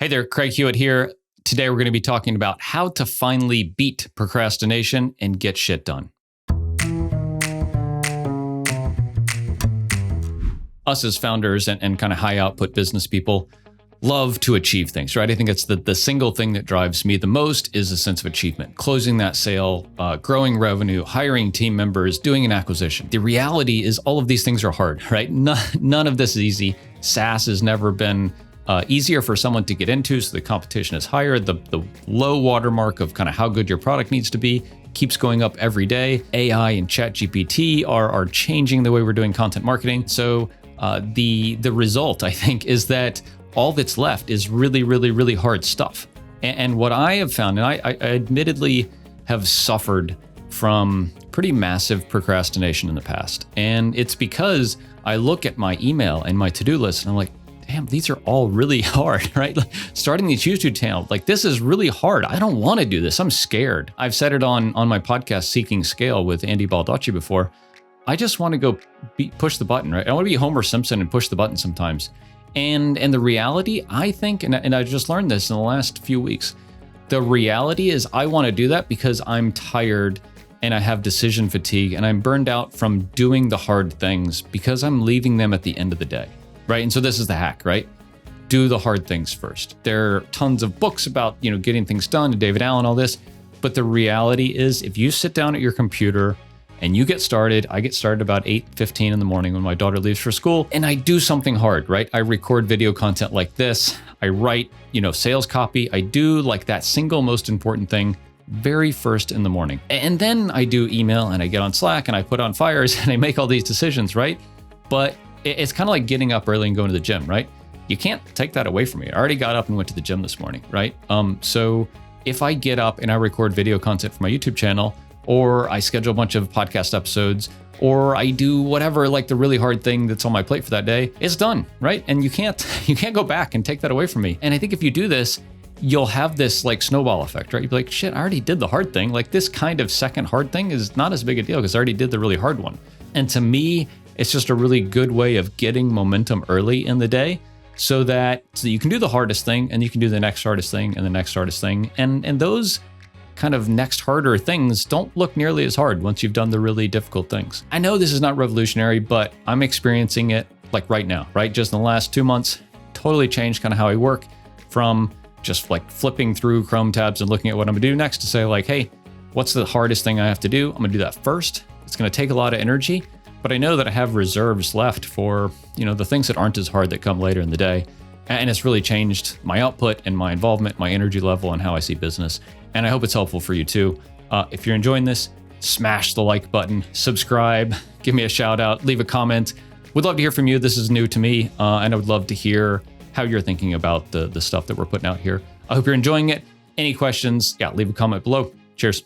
Hey there, Craig Hewitt here. Today we're going to be talking about how to finally beat procrastination and get shit done. Us as founders and kind of high output business people love to achieve things, right? I think it's the single thing that drives me the most is a sense of achievement. Closing that sale, growing revenue, hiring team members, doing an acquisition. The reality is all of these things are hard, right? None of this is easy. SaaS has never been easier for someone to get into, so the competition is higher. The low watermark of kind of how good your product needs to be keeps going up every day. AI and ChatGPT are changing the way we're doing content marketing. So the result, I think, is that all that's left is really, really, really hard stuff. And what I have found, and I admittedly have suffered from pretty massive procrastination in the past. And it's because I look at my email and my to-do list and I'm like, damn, these are all really hard, right? Like starting these YouTube channel, like this is really hard. I don't want to do this. I'm scared. I've said it on my podcast, Seeking Scale with Andy Baldacci before. I just want to go push the button, right? I want to be Homer Simpson and push the button sometimes. And the reality, I think, and I just learned this in the last few weeks, the reality is I want to do that because I'm tired and I have decision fatigue and I'm burned out from doing the hard things because I'm leaving them at the end of the day, right? And so this is the hack, right? Do the hard things first. There are tons of books about, getting things done, and David Allen, all this. But the reality is if you sit down at your computer and you get started, I get started about 8:15 in the morning when my daughter leaves for school, and I do something hard, right? I record video content like this. I write, sales copy. I do like that single most important thing very first in the morning. And then I do email and I get on Slack and I put on fires and I make all these decisions, right? But it's kind of like getting up early and going to the gym, right? You can't take that away from me. I already got up and went to the gym this morning, right? So if I get up and I record video content for my YouTube channel, or I schedule a bunch of podcast episodes, or I do whatever, like the really hard thing that's on my plate for that day, it's done, right? And you can't go back and take that away from me. And I think if you do this, you'll have this like snowball effect, right? You'll be like, shit, I already did the hard thing. Like this kind of second hard thing is not as big a deal because I already did the really hard one. And to me, it's just a really good way of getting momentum early in the day so you can do the hardest thing and you can do the next hardest thing and the next hardest thing. And those kind of next harder things don't look nearly as hard once you've done the really difficult things. I know this is not revolutionary, but I'm experiencing it like right now, right? Just in the last 2 months, totally changed kind of how I work from just like flipping through Chrome tabs and looking at what I'm gonna do next to say like, hey, what's the hardest thing I have to do? I'm gonna do that first. It's gonna take a lot of energy, but I know that I have reserves left for, the things that aren't as hard that come later in the day. And it's really changed my output and my involvement, my energy level, and how I see business. And I hope it's helpful for you too. If you're enjoying this, smash the like button, subscribe, give me a shout out, leave a comment. Would love to hear from you. This is new to me, and I would love to hear how you're thinking about the stuff that we're putting out here. I hope you're enjoying it. Any questions? Yeah, leave a comment below. Cheers.